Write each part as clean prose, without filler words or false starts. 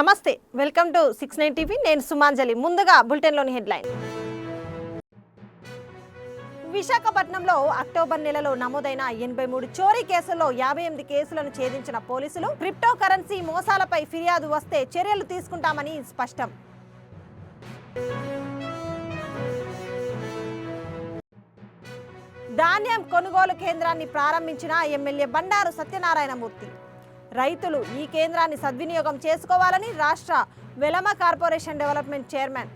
నమస్తే, welcome to 69 TV. నేను సుమాంజలి. ముందుగా బులెటిన్లోని హెడ్లైన్. విశాఖపట్నంలో అక్టోబర్ నెలలో నమోదైన 83 చోరీ కేసుల్లో 58 కేసులను ఛేదించిన పోలీసులు క్రిప్టో కరెన్సీ మోసాలపై ఫిర్యాదు వస్తే చర్యలు తీసుకుంటామని స్పష్టం. ధాన్యం కొనుగోలు కేంద్రాన్ని ప్రారంభించిన ఎమ్మెల్యే బండారు సత్యనారాయణమూర్తి. రైతులు ఈ కేంద్రాన్ని సద్వినియోగం చేసుకోవాలని రాష్ట్ర వెలమ కార్పొరేషన్ డెవలప్మెంట్ చైర్మన్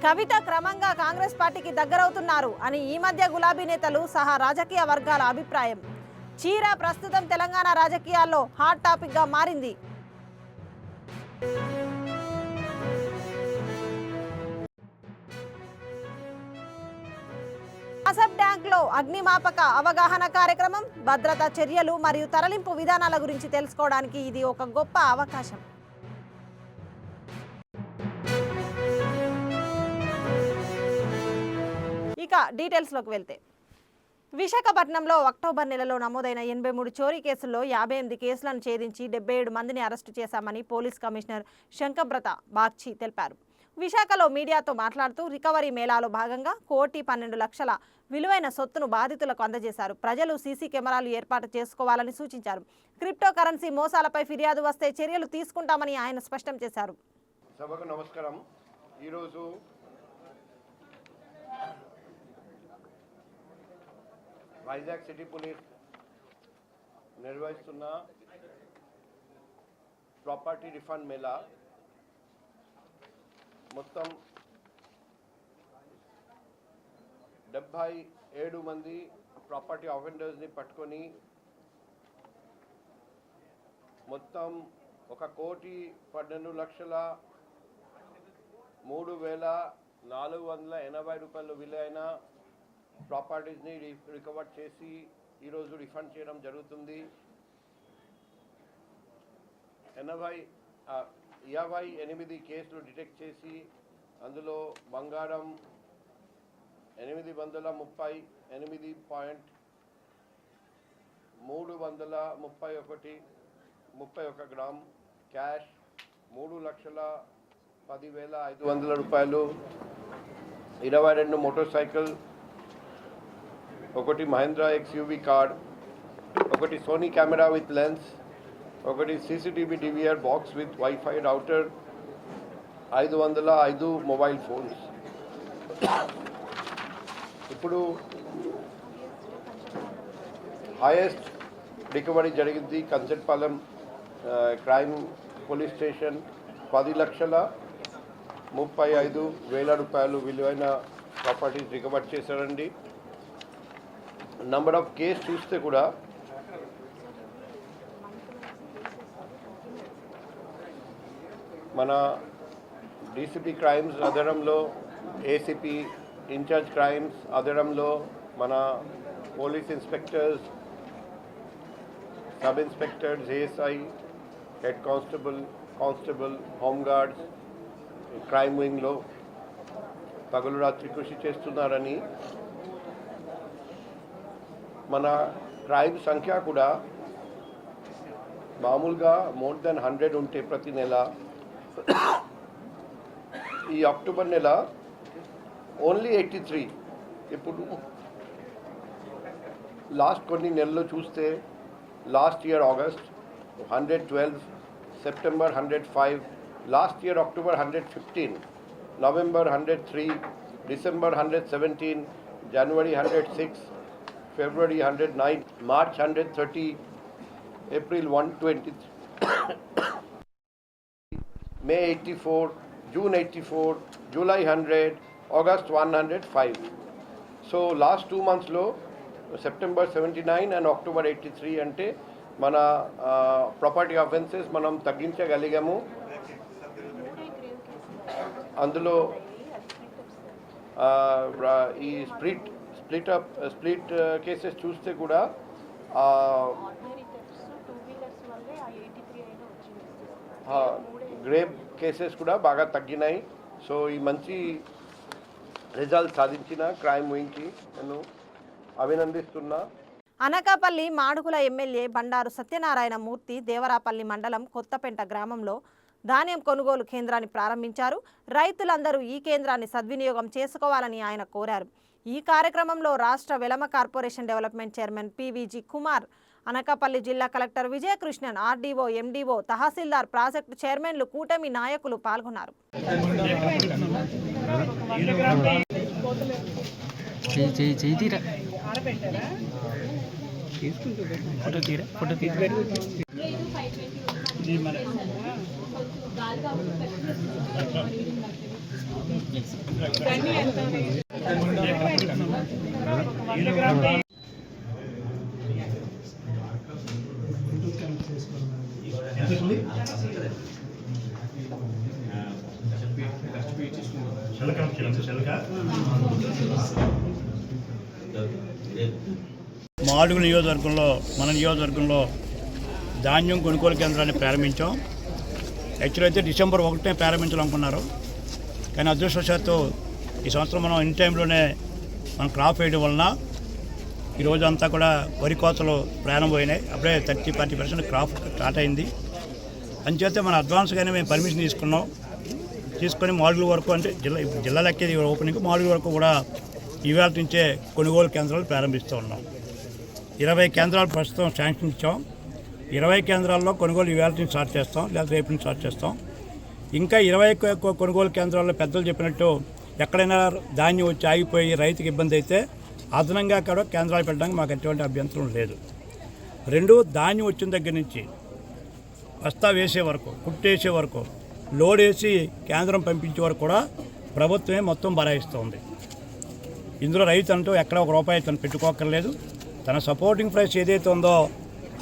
కవిత క్రమంగా కాంగ్రెస్ పార్టీకి దగ్గరవుతున్నారు అని ఈ మధ్య గులాబీ నేతలు సహా రాజకీయ వర్గాల అభిప్రాయం. చీర ప్రస్తుతం తెలంగాణ రాజకీయాల్లో హాట్ టాపిక్ గా మారింది. అసబ్ ట్యాంక్ లో అగ్నిమాపక అవగాహన కార్యక్రమం, భద్రతా చర్యలు మరియు తరలింపు విధానాల గురించి తెలుసుకోవడానికి ఇది ఒక గొప్ప అవకాశం. ఇక డీటెయిల్స్ లోకి వెళ్తే, విశాఖపట్నంలో అక్టోబర్ నెలలో నమోదైన 83 చోరీ కేసుల్లో 58 కేసులను ఛేదించి 77 మందిని అరెస్టు చేశామని పోలీస్ కమిషనర్ శంకబ్రత బాగ్చి తెలిపారు. విశాఖలో మీడియాతో మాట్లాడుతూ రికవరీ మేళాలో భాగంగా 1,12,00,000 విలువైన సొత్తును బాధితులకు అందజేశారు. ప్రజలు సీసీ కెమెరాలు ఏర్పాటు చేసుకోవాలని సూచించారు. క్రిప్టో కరెన్సీ మోసాలపై ఫిర్యాదు వస్తే చర్యలు తీసుకుంటామని ఆయన స్పష్టం చేశారు. సభకు నమస్కారం. ఈరోజు వైజాగ్ సిటీ పోలీస్ నిర్వహిస్తున్న ప్రాపర్టీ రిఫండ్ మేళా మొత్తం 77 మంది ప్రాపర్టీ ఆఫెండర్స్ని పట్టుకొని మొత్తం 1,12,03,480 రూపాయలు విలువైన ప్రాపర్టీస్ని రికవర్ చేసి ఈరోజు రిఫండ్ చేయడం జరుగుతుంది. 58 కేసులు డిటెక్ట్ చేసి అందులో బంగారం 838.331 గ్రామ్, క్యాష్ 3,10,500 రూపాయలు, 22 మోటార్ సైకిల్, ఒకటి మహేంద్ర XUV కార్, ఒకటి సోనీ కెమెరా విత్ లెన్స్, ఒకటి CCTV DVR box with WiFi router, 505 mobile phones. ఇప్పుడు హైయెస్ట్ రికవరీ జరిగింది కంచట్పాలెం క్రైమ్ పోలీస్ స్టేషన్. 10,35,000 రూపాయలు విలువైన ప్రాపర్టీస్ రికవర్ చేశారండి. నంబర్ ఆఫ్ కేసు చూస్తే కూడా మన డీసీపీ క్రైమ్స్ ఆధారంలో, ఏసీపీ ఇన్ఛార్జ్ క్రైమ్స్ ఆధారంలో మన police inspectors, sub inspectors, ASI, head constable, home guards crime వింగ్లో పగలు రాత్రి కృషి చేస్తున్నారని, మన క్రైమ్ సంఖ్య కూడా మామూలుగా మోర్ దెన్ 100 ఉంటే ప్రతి నెల, ఈ అక్టోబర్ నెల ఓన్లీ 83. ఇప్పుడు లాస్ట్ కొన్ని నెలల్లో చూస్తే last year August 112, September 105, last year October 115, November 103, December 117, January 106, February 109, March 130, April 120, May 84, June 84, July 100, August 105. So last 2 monthsలో సెప్టెంబర్ 79 అండ్ అక్టోబర్ 83 అంటే మన ప్రాపర్టీ అఫెన్సెస్ మనం తగ్గించగలిగాము. అందులో ఈ స్ప్లిట్ కేసెస్ చూస్తే కూడా గ్రేప్ కేసెస్ కూడా బాగా తగ్గినాయి. సో ఈ మంచి రిజల్ట్ సాధించిన క్రైమ్ వింగ్కి నేను అభినందిస్తున్నా. అనకాపల్లి మాడుగుల ఎమ్మెల్యే బండారు సత్యనారాయణ మూర్తి దేవరాపల్లి మండలం కొత్తపేట గ్రామంలో ధాన్యం కొనుగోలు కేంద్రాన్ని ప్రారంభించారు. రైతులందరూ ఈ కేంద్రాన్ని సద్వినియోగం చేసుకోవాలని ఆయన కోరారు. ఈ కార్యక్రమంలో రాష్ట్ర Velama corporation development chairman PVG Kumar, Anakapalli జిల్లా కలెక్టర్ విజయకృష్ణన్, ఆర్డీఓ, ఎండీఓ, తహసీల్దార్, ప్రాజెక్టు చైర్మన్లు, కూటమి నాయకులు పాల్గొన్నారు. మాడుగు నియోజకవర్గంలో మన నియోజకవర్గంలో ధాన్యం కొనుగోలు కేంద్రాన్ని ప్రారంభించాం. యాక్చువల్ అయితే డిసెంబర్ 1 ప్రారంభించాలనుకున్నారు, కానీ అదృష్టవశాత్తు ఈ సంవత్సరం మనం ఇన్ టైంలోనే మనం క్రాప్ వేయడం వలన ఈరోజు అంతా కూడా వరి కోతలు ప్రారంభమైనాయి. అప్పుడే 30-40% క్రాప్ స్టార్ట్ అయింది. అంచేతే మన అడ్వాన్స్గానే మేము పర్మిషన్ తీసుకొని మాడుగుల వరకు, అంటే జిల్లా లెక్కేది ఓపెనింగ్, మాడుగుల వరకు కూడా ఇవాళ నుంచే కొనుగోలు కేంద్రాలు ప్రారంభిస్తూ ఉన్నాం. 20 కేంద్రాలు ప్రస్తుతం శాంక్షన్ ఇచ్చాం. 20 కేంద్రాల్లో కొనుగోలు ఇవాళ నుంచి స్టార్ట్ చేస్తాం, లేదా రేపు నుంచి స్టార్ట్ చేస్తాం. ఇంకా 20 కొనుగోలు కేంద్రాల్లో పెద్దలు చెప్పినట్టు ఎక్కడైనా ధాన్యం వచ్చి ఆగిపోయి రైతుకి ఇబ్బంది అయితే అదనంగా కూడా కేంద్రాలు పెట్టడానికి మాకు ఎటువంటి అభ్యంతరం లేదు. 2, ధాన్యం వచ్చిన దగ్గర నుంచి బస్తా వేసే వరకు, కుట్టేసే వరకు, లోడ్ వేసి కేంద్రం పంపించే వరకు కూడా ప్రభుత్వమే మొత్తం భరాయిస్తుంది. ఇందులో రైతు అంటూ ఎక్కడ ₹1 తను పెట్టుకోక్కర్లేదు. తన సపోర్టింగ్ ప్రైస్ ఏదైతే ఉందో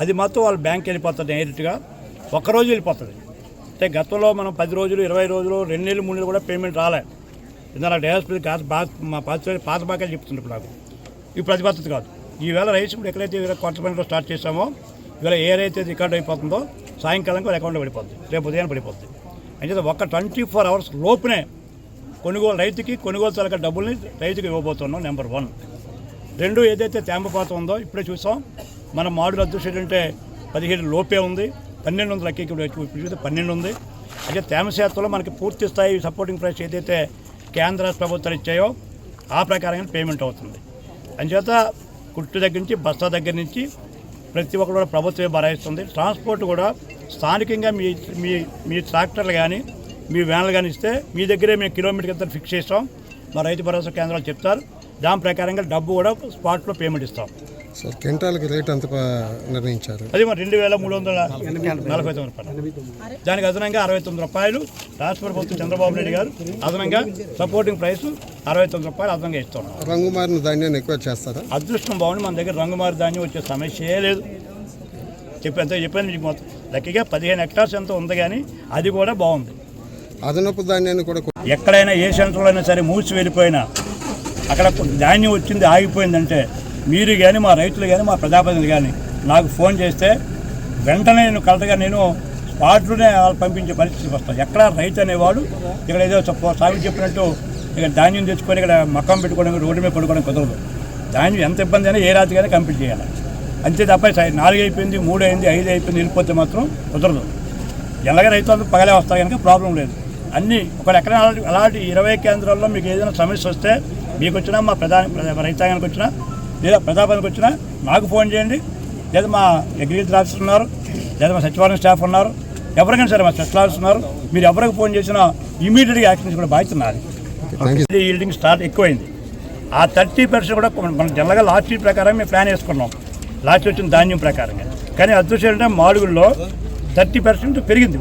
అది మాత్రం వాళ్ళ బ్యాంక్ వెళ్ళిపోతుంది, డైరెక్ట్గా ఒక్కరోజు వెళ్ళిపోతుంది. అంటే గతంలో మనం 10 రోజులు, 20 రోజులు, 2 నెలలు, 3 నెలలు కూడా పేమెంట్ రాలే. ఇందులో డయాస్పిల్ మా పాత బాకాలు చెప్తుంటారు నాకు. ఇప్పుడు అది పద్ధతి కాదు. ఈవేళ రైస్ ఇప్పుడు ఎక్కడైతే కొత్త పనిలో స్టార్ట్ చేసామో ఇవాళ ఏ రైతే రికార్డ్ అయిపోతుందో సాయంకాలం కూడా అకౌంట్లో పడిపోద్ది, రేపు ఉదయాన్ని పడిపోద్ది. అంటే ఒక 24 అవర్స్ లోపునే రైతుకి కొనుగోలు తలక డబ్బుల్ని రైతుకి ఇవ్వబోతున్నాం. నెంబర్ 1. 2, ఏదైతే తేమపాతం ఉందో ఇప్పుడే చూసాం. మన మాడుగుల అదృష్టం ఏంటంటే 17 లోపే ఉంది, 12 ఉంది లెక్క, ఇప్పుడు 12 ఉంది. అంటే తేమ శాతంలో మనకి పూర్తి స్థాయి సపోర్టింగ్ ప్రైస్ ఏదైతే కేంద్ర ప్రభుత్వాలు ఇచ్చాయో ఆ ప్రకారంగా పేమెంట్ అవుతుంది. అంచేత కుట్టు దగ్గర నుంచి బస్తా దగ్గర నుంచి ప్రతి ఒక్కరు కూడా ప్రభుత్వమే భరాయిస్తుంది. ట్రాన్స్పోర్ట్ కూడా స్థానికంగా మీ ట్రాక్టర్లు కానీ మీ వ్యాన్లు కానీ ఇస్తే మీ దగ్గరే మేము కిలోమీటర్ ఎంత ఫిక్స్ చేస్తాం. మా రైతు భరోసా కేంద్రాలు చెప్తారు, దాని ప్రకారంగా డబ్బు కూడా స్పాట్లో పేమెంట్ ఇస్తాం. సార్ క్వింటాల్కి రేట్ ఎంత నిర్ణయించారు? అది మరి 2349 రూపాయలు. దానికి అదనంగా ₹69 రాష్ట్ర ప్రభుత్వం చంద్రబాబు నాయుడు గారు అదనంగా సపోర్టింగ్ ప్రైస్ ₹69 అదనంగా ఇస్తున్నాం. రంగు మారిన ధాన్యాన్ని ఎక్కువ చేస్తారా? అదృష్టం బాగుంది, మన దగ్గర రంగు మారి ధాన్యం వచ్చే సమస్యే లేదు. చెప్పాను మీకు మొత్తం లెక్కగా 15 హెక్టార్స్ ఎంత ఉంది, కానీ అది కూడా బాగుంది. అదనపు ధాన్యాన్ని కూడా ఎక్కడైనా ఏ సెంటర్లో అయినా సరే మూసి వెళ్ళిపోయినా అక్కడ ధాన్యం వచ్చింది ఆగిపోయిందంటే మీరు కానీ మా రైతులు కానీ మా ప్రజాప్రతినిధులు కానీ నాకు ఫోన్ చేస్తే వెంటనే నేను కరెక్ట్గా స్పాట్లోనే పంపించే పరిస్థితికి వస్తాను. ఎక్కడ రైతు అనేవాడు ఇక్కడ ఏదో సాగు చెప్పినట్టు ఇక్కడ ధాన్యం తెచ్చుకొని ఇక్కడ మక్కం పెట్టుకోవడం, రోడ్డు మీద పడుకోవడం కుదరదు. ధాన్యం ఎంత ఇబ్బంది అయినా ఏ రాత్రికైనా కంప్లీట్ చేయాలి. అంతే తప్ప 4 అయిపోయింది, 3 అయింది, 5 అయిపోయింది వెళ్ళిపోతే మాత్రం కుదరదు. ఎలాగ రైతులు పగలే వస్తాయి కనుక ప్రాబ్లం లేదు. అన్నీ ఒకవేళ ఎక్కడ అలాంటి 20 కేంద్రాల్లో మీకు ఏదైనా సమస్య వస్తే మీకు వచ్చినా, మా రైతాంగానికి వచ్చినా, లేదా ప్రజాపతికి వచ్చినా నాకు ఫోన్ చేయండి. లేదా మా అగ్రికల్చర్ ఆఫీసర్ ఉన్నారు, లేదా మా సచివాలయం స్టాఫ్ ఉన్నారు, ఎవరికైనా సరే మా స్పెషల్ ఆఫీసర్ ఉన్నారు. మీరు ఎవరికి ఫోన్ చేసినా ఇమీడియట్గా యాక్షన్ కూడా బాధ్యత నాది. ఈల్డింగ్ స్టార్ట్ ఎక్కువైంది. ఆ 30% కూడా మనం జనరల్గా లాస్ట్ ఇయర్ ప్రకారం మేము ప్లాన్ వేసుకున్నాం, లాస్ట్ వచ్చిన ధాన్యం ప్రకారంగా. కానీ అదృష్టం ఏంటంటే మాడుగుల్లో 30% పెరిగింది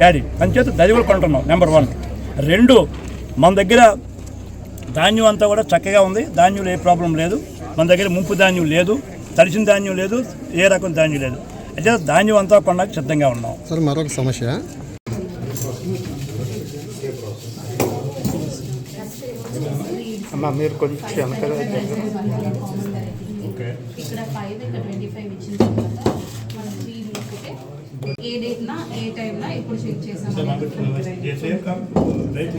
ప్యాడీ. అంచేత దది కూడా కొంటున్నాం. నెంబర్ 1. 2, మన దగ్గర ధాన్యం అంతా కూడా చక్కగా ఉంది, ధాన్యంలో ఏ ప్రాబ్లం లేదు. మన దగ్గర ముంపు ధాన్యం లేదు, తడిసిన ధాన్యం లేదు, ఏ రకం ధాన్యం లేదు. అయితే ధాన్యం అంతా కొనడానికి సిద్ధంగా ఉన్నాం. సార్ మరొక సమస్య, మీరు కొంచెం ఇక్కడ 5 ఇక్కడ 25 ఇచ్చిన తర్వాత మనం 3 తీసుకుంటే ఏ డేట్ నా ఏ టైం నా ఇప్పుడు చెక్ చేసాం. రైట్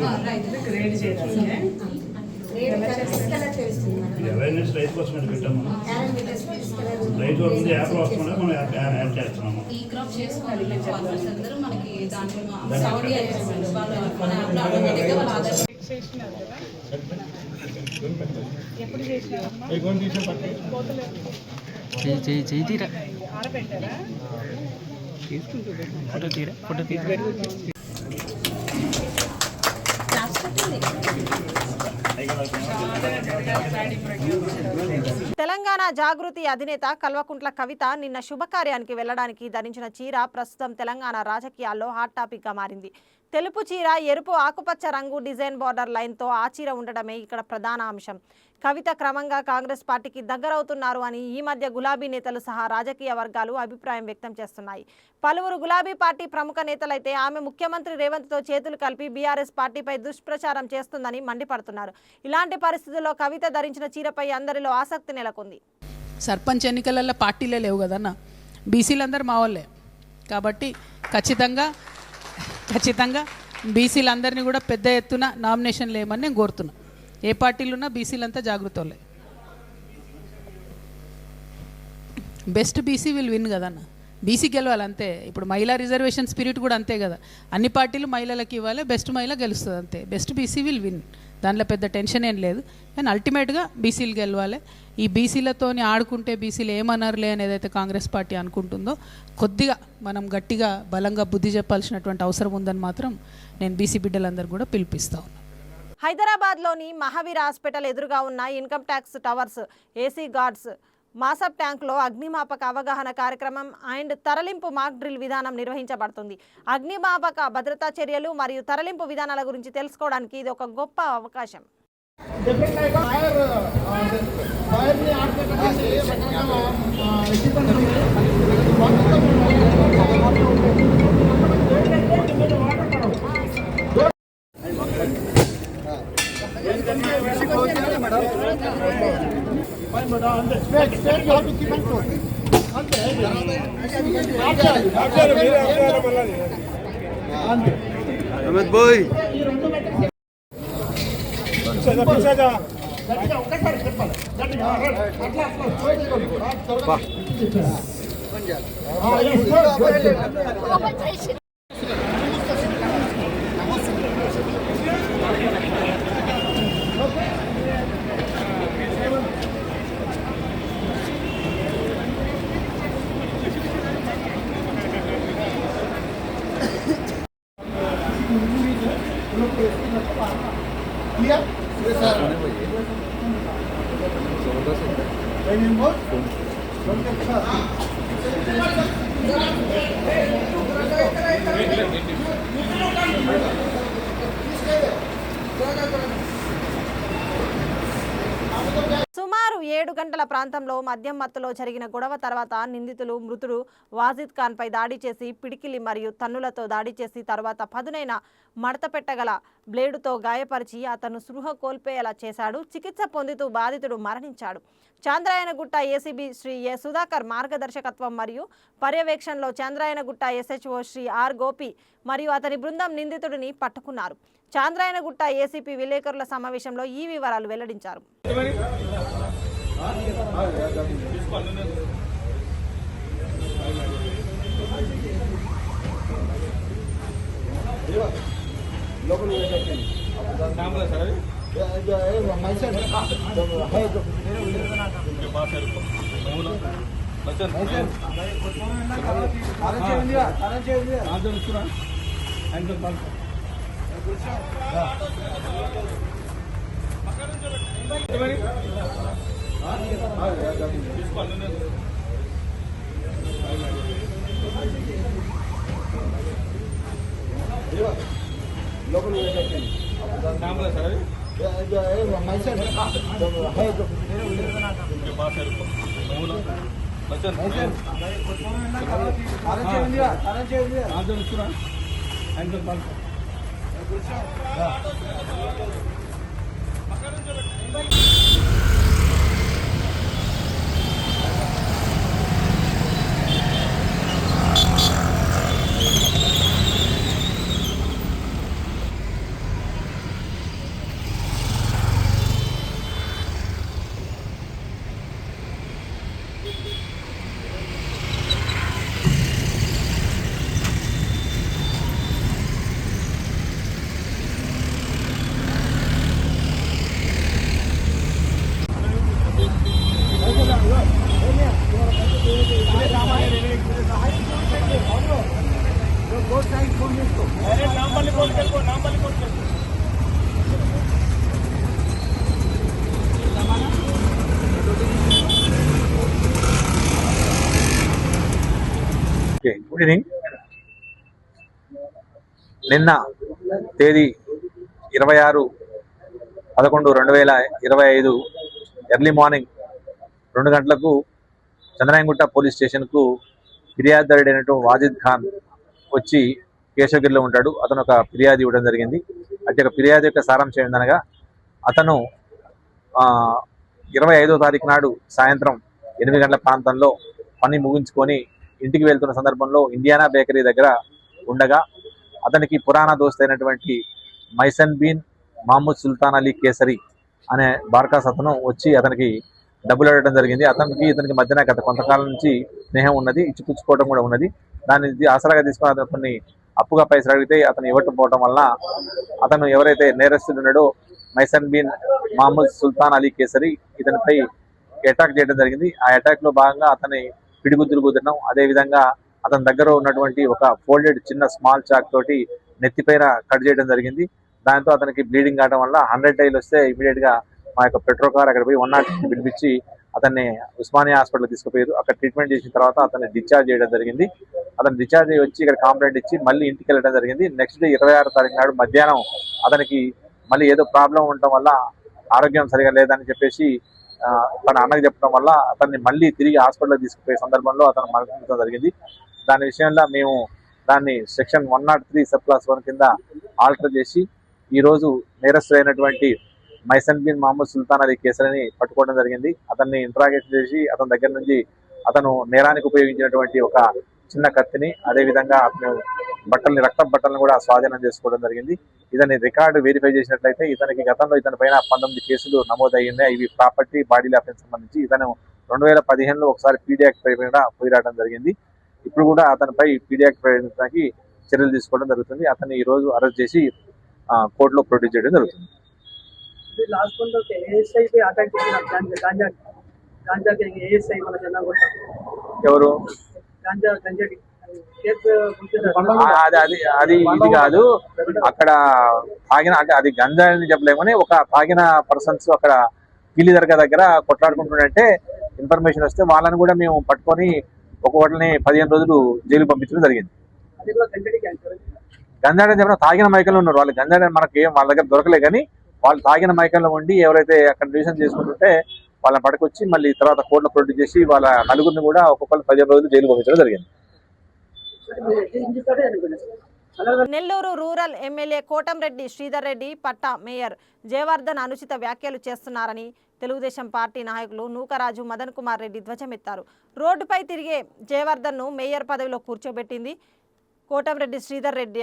అవేర్నెస్ రైతు కోసం పెట్టాము. రైతు వస్తుంది యాప్ వస్తుంది, మనం యాడ్ చేస్తున్నాము. ఈ క్రాప్ చేసుకోవాలి ఫార్మర్స్ అందరూ మనకి దాంట్లో సౌండ్ చేస్తున్నారు వాళ్ళు మన యాప్లో ఆటోమేటిక్గా వాళ్ళ ఆధార్ తెలంగాణ జాగృతి అధినేత కల్వకుంట్ల కవిత నిన్న శుభకార్యానికి వెళ్లడానికి ధరించిన చీర ప్రస్తుతం తెలంగాణ రాజకీయాల్లో హాట్ టాపిక్ గా మారింది. తెలుపు చీర ఎరుపు ఆకుపచ్చ రంగు డిజైన్ బార్డర్ లైన్తో ఆ చీర ఉండడమే ఇక్కడ ప్రధాన అంశం. కవిత క్రమంగా కాంగ్రెస్ పార్టీకి దగ్గరవుతున్నారు అని ఈ మధ్య గులాబీ నేతలు సహా రాజకీయ వర్గాలు అభిప్రాయం వ్యక్తం చేస్తున్నాయి. పలువురు గులాబీ పార్టీ ప్రముఖ నేతలైతే ఆమె ముఖ్యమంత్రి రేవంత్తో చేతులు కలిపి బీఆర్ఎస్ పార్టీపై దుష్ప్రచారం చేస్తుందని మండిపడుతున్నారు. ఇలాంటి పరిస్థితుల్లో కవిత ధరించిన చీరపై అందరిలో ఆసక్తి నెలకొంది. సర్పంచ్ ఎన్నికలలో పార్టీలే లేవు కదన్న, బీసీలందరూ మా వాళ్ళే కాబట్టి ఖచ్చితంగా బీసీలందరినీ కూడా పెద్ద ఎత్తున నామినేషన్లు వేయమని నేను కోరుతున్నా. ఏ పార్టీలు ఉన్నా బీసీలంతా జాగృత వాళ్ళే. బెస్ట్ బీసీ విల్ విన్ కదన్న, బీసీ గెలవాలి అంతే. ఇప్పుడు మహిళా రిజర్వేషన్ స్పిరిట్ కూడా అంతే కదా, అన్ని పార్టీలు మహిళలకు ఇవ్వాలి, బెస్ట్ మహిళ గెలుస్తుంది అంతే. బెస్ట్ బీసీ విల్ విన్, దాంట్లో పెద్ద టెన్షన్ ఏం లేదు. కానీ అల్టిమేట్గా బీసీలు గెలవాలి. ఈ బీసీలతోని ఆడుకుంటే బీసీలు ఏమన్నారులే అని ఏదైతే కాంగ్రెస్ పార్టీ అనుకుంటుందో కొద్దిగా మనం గట్టిగా బలంగా బుద్ధి చెప్పాల్సినటువంటి అవసరం ఉందని మాత్రం నేను బీసీ బిడ్డలందరూ కూడా పిలిపిస్తా ఉన్నాను. హైదరాబాద్లోని మహావీర్ హాస్పిటల్ ఎదురుగా ఉన్న income tax towers AC guards మాసప్ ట్యాంక్లో అగ్నిమాపక అవగాహన కార్యక్రమం అండ్ తరలింపు మాక్ డ్రిల్ విధానం నిర్వహించబడుతుంది. అగ్నిమాపక భద్రతా చర్యలు మరియు తరలింపు విధానాల గురించి తెలుసుకోవడానికి ఇది ఒక గొప్ప అవకాశం. అమిత్ భాయ్ సుమారు 7 గంటల ప్రాంతంలో మద్యం మత్తులో జరిగిన గొడవ తర్వాత నిందితులు మృతుడు వాజిద్ ఖాన్పై దాడి చేసి పిడికిలి మరియు తన్నులతో దాడి చేసి తర్వాత పదునైన మడత పెట్టగల బ్లేడుతో గాయపరిచి అతను స్పృహ కోల్పోయేలా చేశాడు. చికిత్స పొందుతూ బాధితుడు మరణించాడు. చాంద్రాయనగుట్ట ఏసీబీ శ్రీ ఏ సుధాకర్ మార్గదర్శకత్వం మరియు పర్యవేక్షణలో చాంద్రాయనగుట్ట ఎస్హెచ్ఓ శ్రీ ఆర్ గోపి మరియు అతని బృందం నిందితుడిని పట్టుకున్నారు. చాంద్రాయనగుట్ట ఏసీపీ విలేకరుల సమావేశంలో ఈ వివరాలు వెల్లడించారు. Okay, good evening. నిన్న తేదీ 26/11/2025 ఎర్లీ మార్నింగ్ 2 గంటలకు చంద్రాయణగుట్ట పోలీస్ స్టేషన్కు ఫిర్యాదుదారుడైనటువంటి వాజిద్ ఖాన్ వచ్చి కేశవగిరిలో ఉంటాడు. అతను ఒక ఫిర్యాదు ఇవ్వడం జరిగింది. అంటే ఒక ఫిర్యాదు యొక్క సారాంశం ఏందనగా అతను 25వ తారీఖు నాడు సాయంత్రం 8 గంటల ప్రాంతంలో పని ముగించుకొని ఇంటికి వెళ్తున్న సందర్భంలో ఇండియానా బేకరీ దగ్గర ఉండగా అతనికి పురాణ దోస్త్ అయినటువంటి మైసన్ బిన్ మహమ్మద్ సుల్తాన్ అలీ కేసరి అనే బార్కాస్ అతను వచ్చి అతనికి డబ్బులు అడగడం జరిగింది. ఇతనికి మధ్యన గత కొంతకాలం నుంచి స్నేహం ఉన్నది, ఇచ్చిపుచ్చుకోవడం కూడా ఉన్నది. దాన్ని ఆసరాగా తీసుకుని అతను కొన్ని అప్పుగా పైసలు అడిగితే అతను ఇవ్వకపోవడం వల్ల అతను ఎవరైతే నేరస్తుడు ఉన్నాడో మైసన్ బిన్ మహమ్మద్ సుల్తాన్ అలీ కేసరి ఇతనిపై అటాక్ చేయడం జరిగింది. ఆ అటాక్ లో భాగంగా అతని పిడిగుద్దులు కుదరడం, అదేవిధంగా అతని దగ్గర ఉన్నటువంటి ఒక ఫోల్డెడ్ చిన్న స్మాల్ చాక్ తోటి నెత్తిపైన కట్ చేయడం జరిగింది. దాంతో అతనికి బ్లీడింగ్ కావడం వల్ల 100 డైల్ వస్తే ఇమీడియట్ గా మా యొక్క పెట్రోల్ కార్ అక్కడ పోయి 108 పిలిపించి అతన్ని ఉస్మానియా హాస్పిటల్ తీసుకుపోయారు. అక్కడ ట్రీట్మెంట్ చేసిన తర్వాత అతన్ని డిశ్చార్జ్ చేయడం జరిగింది. అతను డిశ్చార్జ్ అయ్యి వచ్చి ఇక్కడ కంప్లైంట్ ఇచ్చి మళ్ళీ ఇంటికి వెళ్ళడం జరిగింది. నెక్స్ట్ డే 26వ తారీఖు నాడు మధ్యాహ్నం అతనికి మళ్ళీ ఏదో ప్రాబ్లం ఉండటం వల్ల ఆరోగ్యం సరిగా లేదని చెప్పేసి తన అన్నకు చెప్పడం వల్ల అతన్ని మళ్ళీ తిరిగి హాస్పిటల్ తీసుకుపోయే సందర్భంలో అతను మరణించడం జరిగింది. దాని విషయంలో మేము దాన్ని సెక్షన్ 103(1) కింద ఆల్టర్ చేసి ఈ రోజు నేరస్తులైనటువంటి మైసన్ బిన్ మహమ్మద్ సుల్తాన్ అలీ కేసరిని పట్టుకోవడం జరిగింది. అతన్ని ఇంట్రాగేట్ చేసి అతని దగ్గర నుంచి అతను నేరానికి ఉపయోగించినటువంటి ఒక చిన్న కత్తిని, అదేవిధంగా అతను రక్త బట్టలను కూడా స్వాధీనం చేసుకోవడం జరిగింది. ఇతని రికార్డు వెరిఫై చేసినట్లయితే ఇతనికి గతంలో ఇతని పైన 19 కేసులు నమోదయ్యాయి. ఇవి ప్రాపర్టీ బాడీ అఫెన్స్ సంబంధించి ఇతను 2015లో ఒకసారి పీడీ యాక్ట్ పై పోయి రావడం జరిగింది. ఇప్పుడు కూడా అతనిపై పీడీ యాక్ట్ ప్రయోగించడానికి చర్యలు తీసుకోవడం జరుగుతుంది. అతన్ని ఈ రోజు అరెస్ట్ చేసి కోర్టులో ప్రొడ్యూస్ చేయడం జరుగుతుంది. ఎవరు అది ఇది కాదు, అక్కడ తాగిన అంటే అది గంజా అని చెప్పలేము కానీ ఒక తాగిన పర్సన్స్ అక్కడ కిలి దర్గా దగ్గర కొట్లాడుకుంటుంటే ఇన్ఫర్మేషన్ వస్తే వాళ్ళని కూడా మేము పట్టుకొని ఒక్కొక్కటిని 15 రోజులు జైలు పంపించడం జరిగింది. గంజాడ చెప్పిన తాగిన మైకంలో ఉన్నారు వాళ్ళు. గంజాడ మనకి ఏం వాళ్ళ దగ్గర దొరకలే కానీ వాళ్ళు తాగిన మైకంలో ఉండి ఎవరైతే అక్కడ డివిజన్ చేసుకుంటుంటే వాళ్ళని పట్టుకొచ్చి మళ్ళీ తర్వాత కోర్టులో ప్రొడ్యూస్ చేసి వాళ్ళ నలుగురిని కూడా ఒక్కొక్కరు 15 రోజులు జైలు పంపించడం జరిగింది. నెల్లూరు రూరల్ ఎమ్మెల్యే కోటంరెడ్డి శ్రీధర్ రెడ్డి పట్టా మేయర్ జయవర్ధన్ అనుచిత వ్యాఖ్యలు చేస్తున్నారని తెలుగుదేశం పార్టీ నాయకులు నూకరాజు మదన్ కుమార్ రెడ్డి ధ్వజమెత్తారు. రోడ్డుపై తిరిగే జయవర్ధన్ను మేయర్ పదవిలో కూర్చోబెట్టింది కోటంరెడ్డి శ్రీధర్ రెడ్డి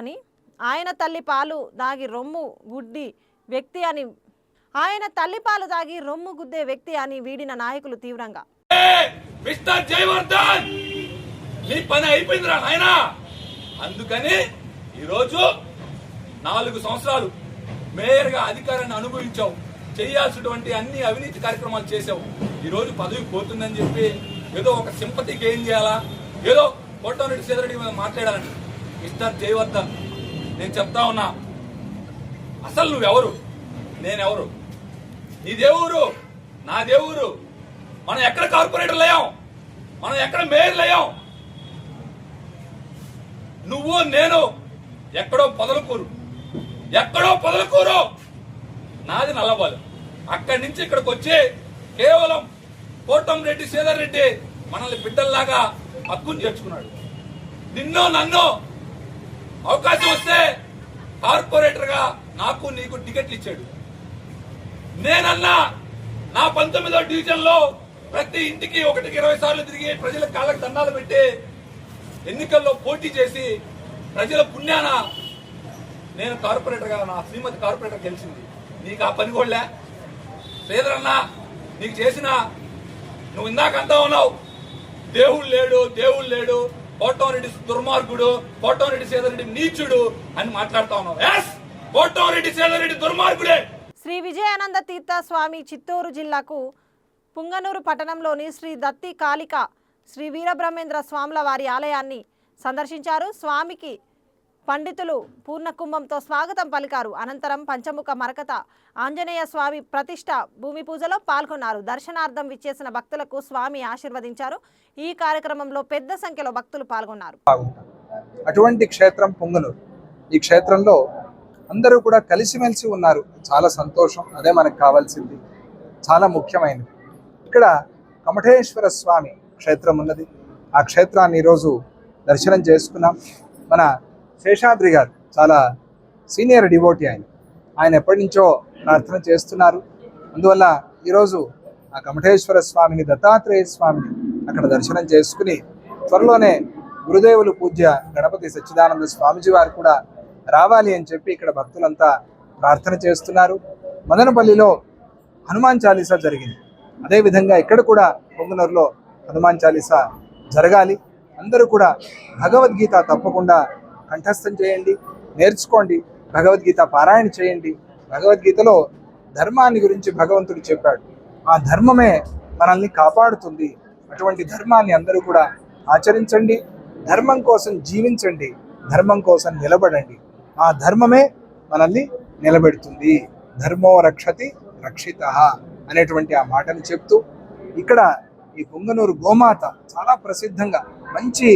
అని ఆయన తల్లి పాలు దాగి రొమ్ము గుద్దే వ్యక్తి అని వీడిన నాయకులు తీవ్రంగా నీ పని అయిపోయిందిరా నాయనా. అందుకని ఈరోజు 4 సంవత్సరాలు మేయర్గా అధికారాన్ని అనుభవించావు, చేయాల్సినటువంటి అన్ని అవినీతి కార్యక్రమాలు చేసావు. ఈరోజు పదవి పోతుందని చెప్పి ఏదో ఒక సింపతి గెయిన్ చేయాలా, ఏదో కోటంరెడ్డి శ్రీధర్ రెడ్డి మీద మాట్లాడాలని మిస్టర్ జయవర్ధన్ నేను చెప్తా ఉన్నా, అసలు నువ్వెవరు, నేనెవరు, నీ దేవురు నా దేవురు, మనం ఎక్కడ కార్పొరేటర్లు అయ్యాం, మనం ఎక్కడ మేయర్లు అయ్యాం, నువ్వు నేను ఎక్కడో పొదలకూరు నాది నల్లబాలు. అక్కడి నుంచి ఇక్కడికి వచ్చి కేవలం కోటంరెడ్డి శ్రీధర్ రెడ్డి మనల్ని బిడ్డల్లాగా హక్కును చేర్చుకున్నాడు. నిన్నో నన్ను అవకాశం వస్తే కార్పొరేటర్ గా నాకు నీకు టికెట్లు ఇచ్చాడు. నేనన్నా నా 19వ డివిజన్ లో ప్రతి ఇంటికి 1కి 20 సార్లు తిరిగి ప్రజల కాళ్ళకు దండాలు పెట్టి ఎన్నికల్లో పోటీ చేసి ప్రజల పుణ్యాన నేను కార్పొరేటర్ గా నా శ్రీమతి కార్పొరేటర్ గెలిచింది. నీకు ఆ పని కూడా శ్రీధర్ అన్న నీకు చేసిన, నువ్వు ఇందాక అంతా ఉన్నావు దేవుడు లేడు కోటంరెడ్డి దుర్మార్గుడు, కోటంరెడ్డి శ్రీధర్ రెడ్డి నీచుడు అని మాట్లాడుతా ఉన్నావు. కోటంరెడ్డి శ్రీధర్ రెడ్డి దుర్మార్గుడే. శ్రీ విజయానంద తీర్థ స్వామి చిత్తూరు జిల్లాకు పుంగనూరు పట్టణంలోని శ్రీ దత్తి కాళిక శ్రీ వీరబ్రహ్మేంద్ర స్వాముల వారి ఆలయాన్ని సందర్శించారు. స్వామికి పండితులు పూర్ణకుంభంతో స్వాగతం పలికారు. అనంతరం పంచముఖ మరకత ఆంజనేయ స్వామి ప్రతిష్ట భూమి పూజలో పాల్గొన్నారు. దర్శనార్థం విచ్చేసిన భక్తులకు స్వామి ఆశీర్వదించారు. ఈ కార్యక్రమంలో పెద్ద సంఖ్యలో భక్తులు పాల్గొన్నారు. అటువంటి క్షేత్రం పొంగనూరు. ఈ క్షేత్రంలో అందరూ కూడా కలిసిమెలిసి ఉన్నారు. చాలా సంతోషం. అదే మనకు కావాల్సింది, చాలా ముఖ్యమైనది. ఇక్కడ కమఠేశ్వర స్వామి క్షేత్రం ఉన్నది. ఆ క్షేత్రాన్ని ఈరోజు దర్శనం చేసుకున్నాం. మన శేషాద్రి గారు చాలా సీనియర్ డివోటీ, ఆయన ఎప్పటి నుంచో ప్రార్థన చేస్తున్నారు. అందువల్ల ఈరోజు ఆ కమఠేశ్వర స్వామిని, దత్తాత్రేయ స్వామిని అక్కడ దర్శనం చేసుకుని త్వరలోనే గురుదేవులు పూజ్య గణపతి సచ్చిదానంద స్వామిజీ వారు కూడా రావాలి అని చెప్పి ఇక్కడ భక్తులంతా ప్రార్థన చేస్తున్నారు. మదనపల్లిలో హనుమాన్ చాలీసా జరిగింది. అదేవిధంగా ఇక్కడ కూడా పొంగనూరులో హనుమాన్ చాలీసా జరగాలి. అందరూ కూడా భగవద్గీత తప్పకుండా కంఠస్థం చేయండి, నేర్చుకోండి, భగవద్గీత పారాయణ చేయండి. భగవద్గీతలో ధర్మాన్ని గురించి భగవంతుడు చెప్పాడు. ఆ ధర్మమే మనల్ని కాపాడుతుంది. అటువంటి ధర్మాన్ని అందరూ కూడా ఆచరించండి, ధర్మం కోసం జీవించండి, ధర్మం కోసం నిలబడండి. ఆ ధర్మమే మనల్ని నిలబెడుతుంది. ధర్మో రక్షతి రక్షితః అనేటువంటి ఆ మాటను చెప్తూ ఇక్కడ ఈ పొంగనూరు గోమాత చాలా ప్రసిద్ధంగా మంచి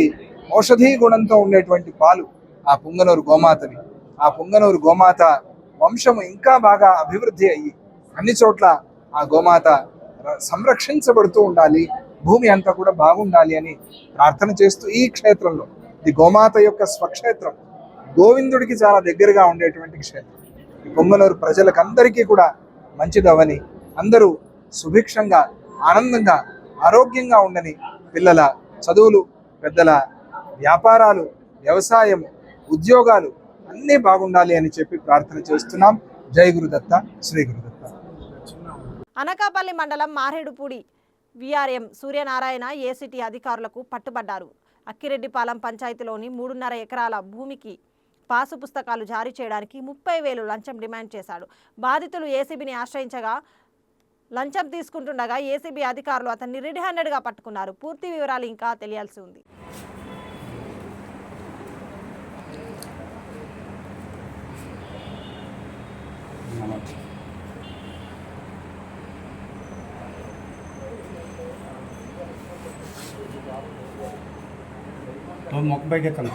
ఔషధీ గుణంతో ఉండేటువంటి పాలు ఆ పొంగనూరు గోమాతవి. ఆ పొంగనూరు గోమాత వంశము ఇంకా బాగా అభివృద్ధి అయ్యి అన్ని చోట్ల ఆ గోమాత సంరక్షించబడుతూ ఉండాలి, భూమి అంతా కూడా బాగుండాలి అని ప్రార్థన చేస్తూ ఈ క్షేత్రంలో ఇది గోమాత యొక్క స్వక్షేత్రం, గోవిందుడికి చాలా దగ్గరగా ఉండేటువంటి క్షేత్రం. ఈ పొంగనూరు ప్రజలకందరికీ కూడా మంచిదవని, అందరూ సుభిక్షంగా ఆనందంగా ఆరోగ్యంగా ఉండని, పిల్లల చదువులు, పెద్దల వ్యాపారాలు, వ్యవసాయం, ఉద్యోగాలు అన్నీ బాగుండాలి అని చెప్పి ప్రార్థన చేస్తున్నాం. జై గురుదత్త, శ్రీ గురుదత్త. అనకాపల్లి మండలం మారేడుపూడి విఆర్ఎం సూర్యనారాయణ ఏసీటీ అధికారులకు పట్టుబడ్డారు. అక్కిరెడ్డిపాలెం పంచాయతీలోని 3.5 ఎకరాల భూమికి పాసు పుస్తకాలు జారీ చేయడానికి 30,000 లంచం డిమాండ్ చేశాడు. బాధితులు ఏసీబీని ఆశ్రయించగా లంచం తీసుకుంటుండగా ఏసీబీ అధికారులు అతన్ని రెడ్ హ్యాండెడ్గా పట్టుకున్నారు. పూర్తి వివరాలు ఇంకా తెలియాల్సి ఉంది. तो मुकबे के तल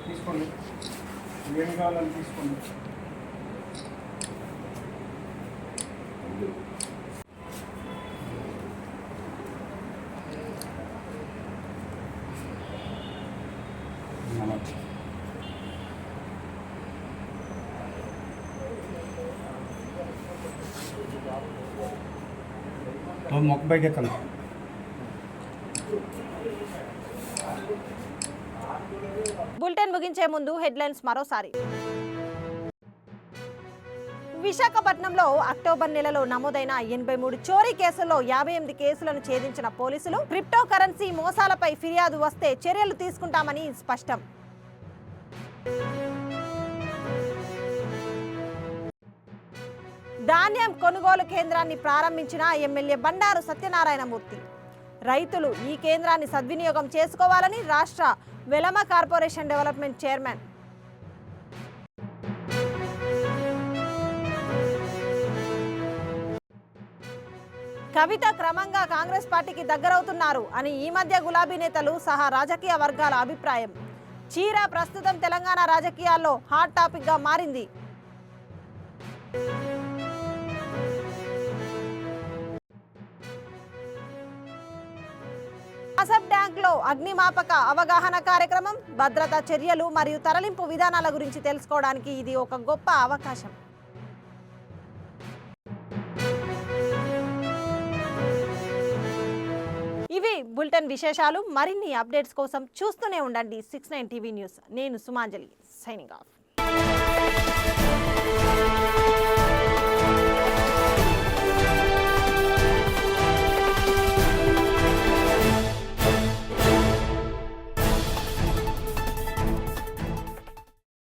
తీసుకోండి, ఏమి కావాలని తీసుకోండి. तो मुकबे के तल బులెటిన్ ముగించే ముందు హెడ్లైన్స్ మరోసారి. విశాఖపట్నంలో అక్టోబర్ నెలలో నమోదైన 83 చోరీ కేసుల్లో 58 కేసులను ఛేదించిన పోలీసులు. క్రిప్టో కరెన్సీ మోసాలపై ఫిర్యాదు వస్తే చర్యలు తీసుకుంటామని స్పష్టం. ధాన్యం కొనుగోలు కేంద్రాన్ని ప్రారంభించిన ఎమ్మెల్యే బండారు సత్యనారాయణమూర్తి. రైతులు ఈ కేంద్రాన్ని సద్వినియోగం చేసుకోవాలని రాష్ట్ర వెలమ కార్పొరేషన్ డెవలప్మెంట్ చైర్మన్. కవిత క్రమంగా కాంగ్రెస్ పార్టీకి దగ్గరవుతున్నారు అని ఈ మధ్య గులాబీ నేతలు సహా రాజకీయ వర్గాల అభిప్రాయం. చీర ప్రస్తుతం తెలంగాణ రాజకీయాల్లో హాట్ టాపిక్ గా మారింది. అసబ్ ట్యాంక్ లో అగ్నిమాపక అవగాహన కార్యక్రమం, భద్రతా చర్యలు మరియు తరలింపు విధానాల గురించి తెలుసుకోవడానికి ఇది ఒక గొప్ప అవకాశం. ఇవి బులెటిన్ విశేషాలు. మరిన్ని అప్డేట్స్ కోసం చూస్తూనే ఉండండి 69 టీవీ న్యూస్. నేను సుమాంజలి, సైనింగ్ ఆఫ్.